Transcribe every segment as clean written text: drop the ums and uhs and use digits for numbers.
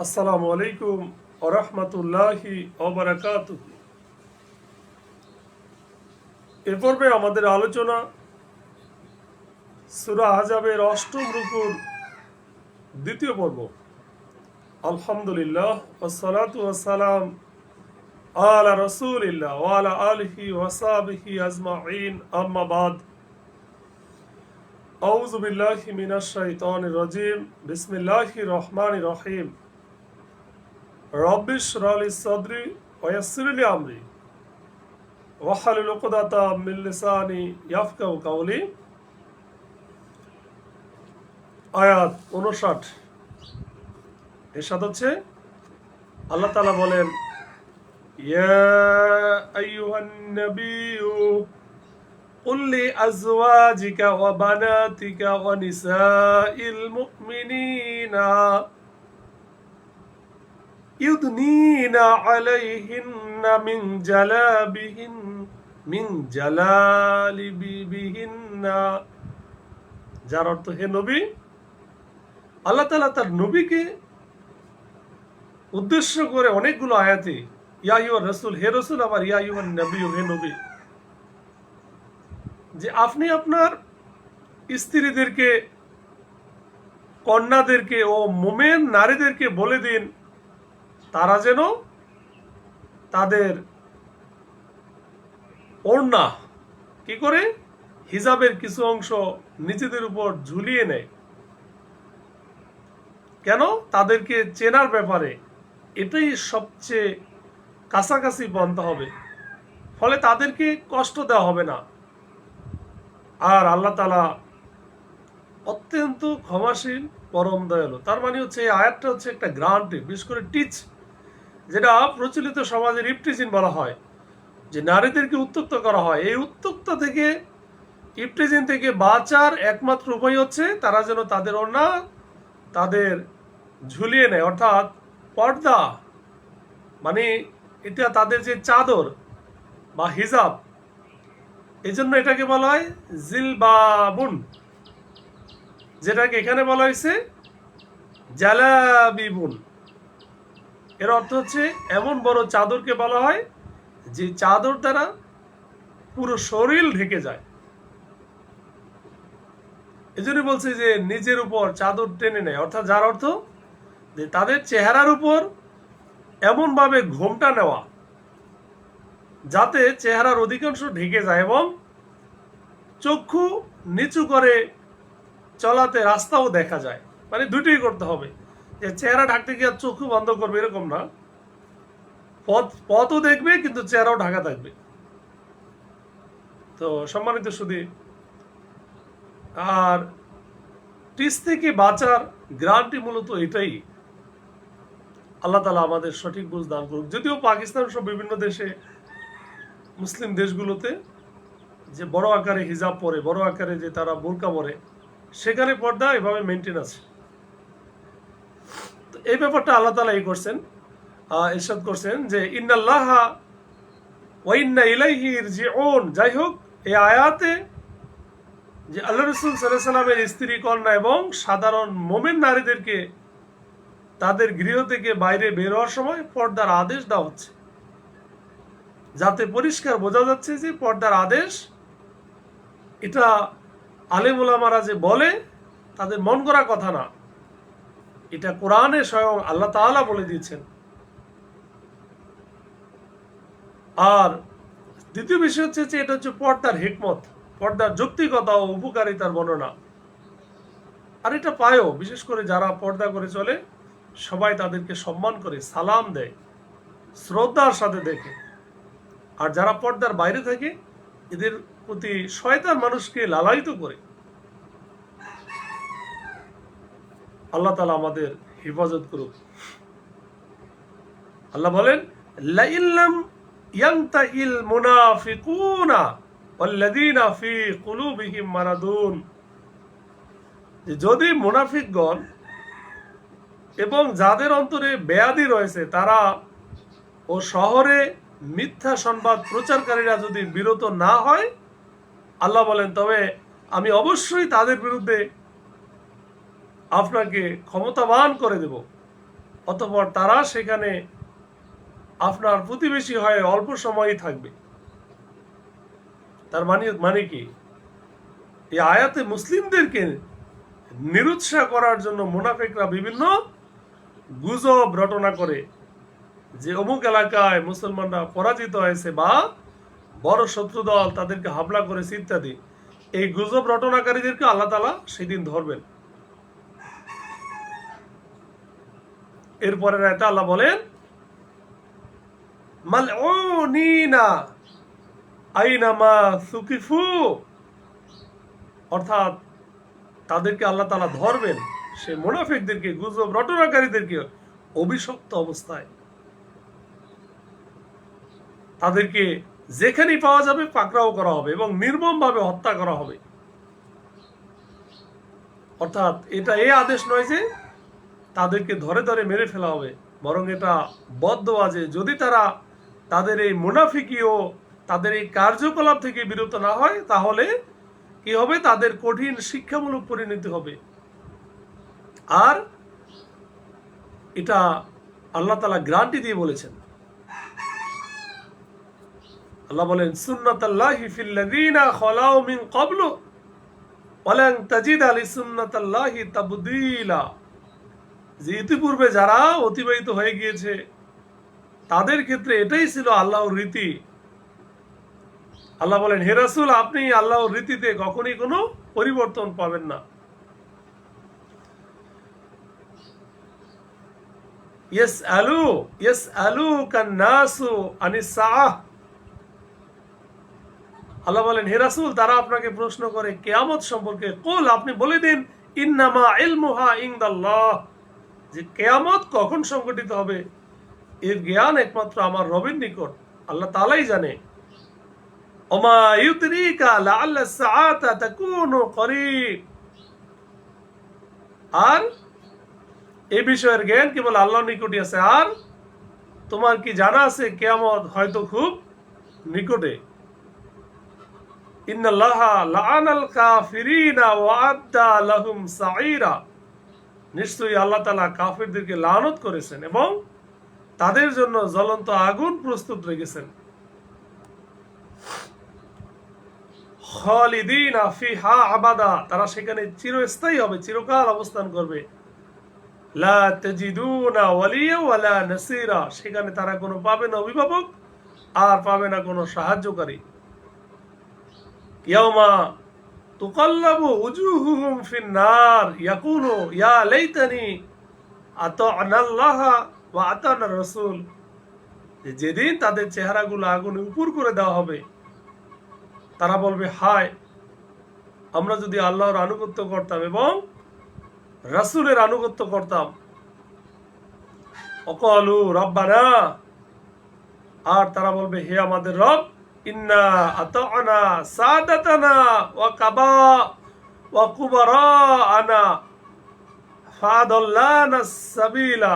আসসালামু আলাইকুম ওয়া রাহমাতুল্লাহি ওয়া বারাকাতুহু। এ পর্বে আমাদের আলোচনা সূরা আহজাবের ৮ম রুকুর দ্বিতীয় পর্ব। আলহামদুলিল্লাহ ওয়াসসালাতু ওয়াসসালাম আলা রাসূলিল্লাহ ওয়া আলা আলিহি ওয়া সাহবিহি আজমাইন, আম্মা বাদ। আউযু বিল্লাহি মিনাশ শাইতানির রাজীম। বিসমিল্লাহির রহমানির রহিম। রব্বিশ ইশরাহ লি সাদরি ওয়া ইয়াসসির লি আমরি ওয়াহলুল উকদাতাম মিন লিসানি ইয়াফকাহু কাওলি। আয়াত ৫৯। এরশাদ হচ্ছে, আল্লাহ তাআলা বলেন, ইয়া আইয়ুহান নাবিয়্যু কুল লি আজওয়াজিকা ওয়া বানাতিকা ওয়া নিসাইল মুমিনিনা ইউদনিনা আলাইহিন্না মিন জালালিবিহিন্না। যার অর্থ, হে নবী, আল্লাহ তাআলা তার নবীকে উদ্দেশ্য করে অনেকগুলো আয়াতে ইয়া আইয়ুহার রাসূল, হে রাসূল আমার, ইয়া আইয়ুহান নবী, হে নবী, যে আপনি আপনার স্ত্রীদেরকে, কন্যাদেরকে ও মুমিন নারীদেরকে বলে দিন তারা যেন তাদের ওড়না কি করে হিজাবের কিছু অংশ নিজেদের উপর ঝুলিয়ে নেয়। কেন? তাদেরকে চেনার ব্যাপারে এটাই সবচেয়ে কাছাকাছি পন্থা হবে, ফলে তাদেরকে কষ্ট দেওয়া হবে না। আর আল্লাহ তাআলা অত্যন্ত ক্ষমাশীল, পরম দয়ালু। তার মানে হচ্ছে এই আয়াতটা হচ্ছে একটা গ্রান্টি, বিশেষ করে টিচ, যেটা প্রচলিত সমাজের ইফটিজিং বলা হয়, যে নারীদেরকে উত্ত্যক্ত করা হয়। এই উত্ত্যক্ত থেকে, ইফটিজিং থেকে বাঁচার একমাত্র উপায় হচ্ছে তারা যেন তাদের ওড়না তাদের ঝুলিয়ে নেয়, অর্থাৎ পর্দা, মানে এটা তাদের যে চাদর বা হিজাব, এই জন্য এটাকে বলা হয় জিলবাবুন, যেটাকে এখানে বলা হয়েছে জালাবিবুন। এর অর্থ হচ্ছে এমন বড় চাদরকে বলা হয় যে চাদর দ্বারা পুরো শরীর ঢেকে যায়। এজন্য বলছে যে নিজের উপর চাদর টেনে নেয়, অর্থাৎ যার অর্থ যে তাদের চেহারার উপর এমনভাবে ঘোমটা নেওয়া যাতে চেহারার অধিকাংশ ঢেকে যায়, এবং চক্ষু নিচু করে চলাতে রাস্তাও দেখা যায়। মানে দুটোই করতে হবে, যে চেহারা ঢাকতে গিয়ে চক্ষু বন্ধ করবে এরকম না, পথও দেখবে কিন্তু চেহারাও ঢাকা থাকবে। তো সম্মানিত সুধী, আর টিস থেকে বাঁচার গ্রান্টি মূলত এটাই। আল্লাহ তাআলা আমাদের সঠিক বুঝ দান করুক। যদিও পাকিস্তান সহ বিভিন্ন দেশে, মুসলিম দেশগুলোতে যে বড় আকারে হিজাব পরে, বড় আকারে যে তারা বোরকা পরে, সেখানে পর্দা এভাবে মেনটেন আছে। তো এই ব্যাপারটা আল্লাহ তাআলা এই করছেন, ইরশাদ করছেন যে ইন্নাল্লাহা ওয়া ইন্না ইলাইহি রাজিউন। যাই হোক, এই আয়াতে যে আল্লাহ রাসূল সাল্লাল্লাহু আলাইহি ওয়াসাল্লামের স্ত্রী, কন্যা এবং সাধারণ মুমিন নারীদেরকে তাদের গৃহ থেকে বাইরে বের হওয়ার সময় পর্দার আদেশ দেওয়া হচ্ছে, যাতে পরিষ্কার বোঝা যাচ্ছে যে পর্দার আদেশ এটা আলেম ওলামারা যে বলে তাদের মন করা কথা না, এটা কোরআনে স্বয়ং আল্লাহ তাআলা বলে দিয়েছেন। আর দ্বিতীয় বিষয় হচ্ছে যে এটা হচ্ছে পর্দার হিকমত, পর্দার যৌক্তিকতা ও উপকারিতার বর্ণনা। আর এটা পায়ও, বিশেষ করে যারা পর্দা করে চলে সবাই তাদেরকে সম্মান করে, সালাম দেয়, শ্রদ্ধার সাথে দেখে। আর যারা পর্দার বাইরে থাকে এদের প্রতি শয়তান মানুষকে লালায়িত করে। আল্লাহ তাআলা আমাদের হেফাজত করুক। আল্লাহ বলেন, লাইল্লাম ইয়ানতাহিল মুনাফিকুনা ওয়াল্লাযীনা ফী কুলুবিহিম মারাদুন। যদি মুনাফিকগণ এবং যাদের অন্তরে বেয়াদি রয়েছে তারা ও শহরে মিথ্যা সংবাদ প্রচারকারীরা যদি বিরত না হয়, আল্লাহ বলেন, তবে আমি অবশ্যই তাদের বিরুদ্ধে আপনাকে ক্ষমতাবান করে দেব। অতঃপর তারা সেখানে আপনার প্রতিবেশী হয়ে অল্প সময়ই থাকবে। তার মানে কি, এই আয়াতে মুসলিমদেরকে নিরুৎসাহ করার জন্য মুনাফিকরা বিভিন্ন গুজব রটনা করে যে অমুক এলাকায় মুসলমানরা পরাজিত হয়েছে বা বড় শত্রু দল তাদেরকে হামলা করেছে ইত্যাদি। এই গুজব রটনাকারীদেরকে আল্লাহ তাআলা সেদিন ধরবেন। এরপরে আয়াতে আল্লাহ বলেন, মালউনিনা আইনামা সুকিফু, অর্থাৎ তাদেরকে আল্লাহ তাআলা ধরবেন, সে মুনাফিকদেরকে, গুজব রটনাকারীদেরকে অভিশপ্ত অবস্থায় তাদেরকে যেখানেই পাওয়া যাবে পাকড়াও করা হবে এবং নির্মমভাবে হত্যা করা হবে। অর্থাৎ এটা এই আদেশ নয় যে তাদেরকে ধরে ধরে মেরে ফেলা হবে, বরং এটা বদদোয়া যে যদি তারা তাদের এই মুনাফিকি ও তাদের এই কার্যকলাপ থেকে বিরত না হয় তাহলে কি হবে, তাদের কঠিন শিক্ষামূলক পরিণতি হবে। আর এটা আল্লাহ তাআলা গ্যারান্টি দিয়ে বলেছেন। আল্লাহ বলেন, সুন্নাতাল্লাহি ফিল লাযিনা খালাউ মিন ক্বাবলু ওয়ালান তাজিদা লিসুন্নাতাল্লাহি তাবদীলা, যে ইতিপূর্বে যারা অতিবাহিত হয়ে গিয়েছে তাদের ক্ষেত্রে এটাই ছিল আল্লাহর রীতি। আল্লাহ বলেন, হে রাসূল, আপনি আল্লাহর রীতিতে কখনোই কোনো পরিবর্তন পাবেন না। ইয়াসআলুকান নাসু আনিস সাআহ, আল্লাহ বলেন, হে রাসূল, তারা আপনাকে প্রশ্ন করে কিয়ামত সম্পর্কে। কুল, আপনি বলে দিন, ইন্নামা ইলমুহা ইনদাল্লাহ, যে কিয়ামত কখন সংঘটিত হবে এর জ্ঞান একমাত্র আমার রবের নিকট, আল্লাহ তাআলাই জানে। ওমা ইউদরিকা লাআল্লা সাআতা তাকুনু করিব, আর এই বিষয়ের জ্ঞান কেবল আল্লাহর নিকটই আছে। আর তোমার কি জানা আছে কিয়ামত হয়তো খুব নিকটে। ইন্নাল্লাহা লাআনাল কাফিরিনা ওয়া আদ্দা লাহুম সাঈরা, নিশ্চয়ই আল্লাহ তাআলা কাফিরদেরকে লানত করেছেন এবং তাদের জন্য জ্বলন্ত আগুন প্রস্তুত রেখেছেন। খালিদিনা ফিহা আবাদা, তারা সেখানে চিরস্থায়ী হবে, চিরকাল অবস্থান করবে। লা তাজিদুনা ওয়ালিয়া ওয়ালা নাসিরা, সেখানে তারা কোনো পাবে না অভিভাবক আর পাবে না কোনো সাহায্যকারী। ইয়াউমা তুকাল্লাবু উজুহুহুম ফিন-নার ইয়াকুলু ইয়া লাইতানি আতা'নাল্লাহা ওয়া আতা'নার রাসূল, যেদিন তাদের চেহারাগুলো আগুনে উপর করে দেওয়া হবে, তারা বলবে, হায়, আমরা যদি আল্লাহর আনুগত্য করতাম এবং রাসূলের আনুগত্য করতাম। ওয়াকালু রাব্বানা, আর তারা বলবে, হে আমাদের রব, ইন্না আতা'না সাদাতানা ওয়া কুবারাআনা ফাদাল্লানা সাবিলা,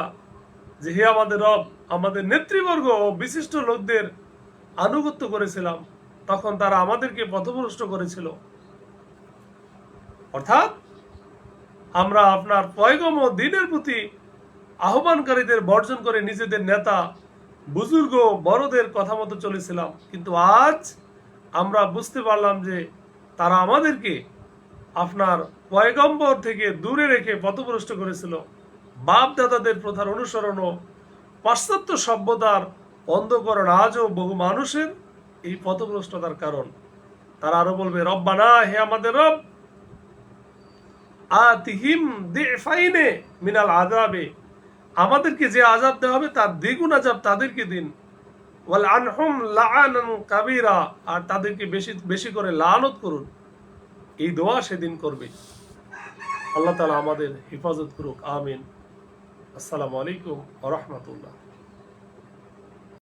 যে হে আমাদের রব, আমাদের নেতৃবর্গ ও বিশিষ্ট লোকদের আনুগত্য করেছিলাম, তখন তারা আমাদেরকে পথভ্রষ্ট করেছিল। অর্থাৎ আমরা আপনার পয়গম ও দ্বীনের প্রতি আহ্বানকারীদের বর্জন করে নিজেদের নেতা, বুজুর্গ, বড়দের কথা মতো চলেছিলাম, কিন্তু আজ আমরা বুঝতে পারলাম যে তারা আমাদেরকে আপনার পয়গম্বর থেকে দূরে রেখে পথভ্রষ্ট করেছিল। বাপ দাদাদের প্রথার অনুসরণ ও পাশ্চাত্য সভ্যতার অন্ধকরণ আজও বহু মানুষের এই পথভ্রষ্টতার কারণ। তারা আরো বলবে, রব্বানা, হে আমাদের রব, আতিহিম দিফাইনে মিনাল আযাবে, আমাদেরকে যে আযাব দেওয়া হবে তার দ্বিগুণ আযাব তাদেরকে দিন। ওয়াল আনহুম লাআনান কাবীরা, আর তাদেরকে বেশি বেশি করে লানত করুন। এই দোয়া সেদিন করবে। আল্লাহ তাআলা আমাদের হেফাজত করুক, আমিন। আসসালামু আলাইকুম ওয়া রাহমাতুল্লাহ।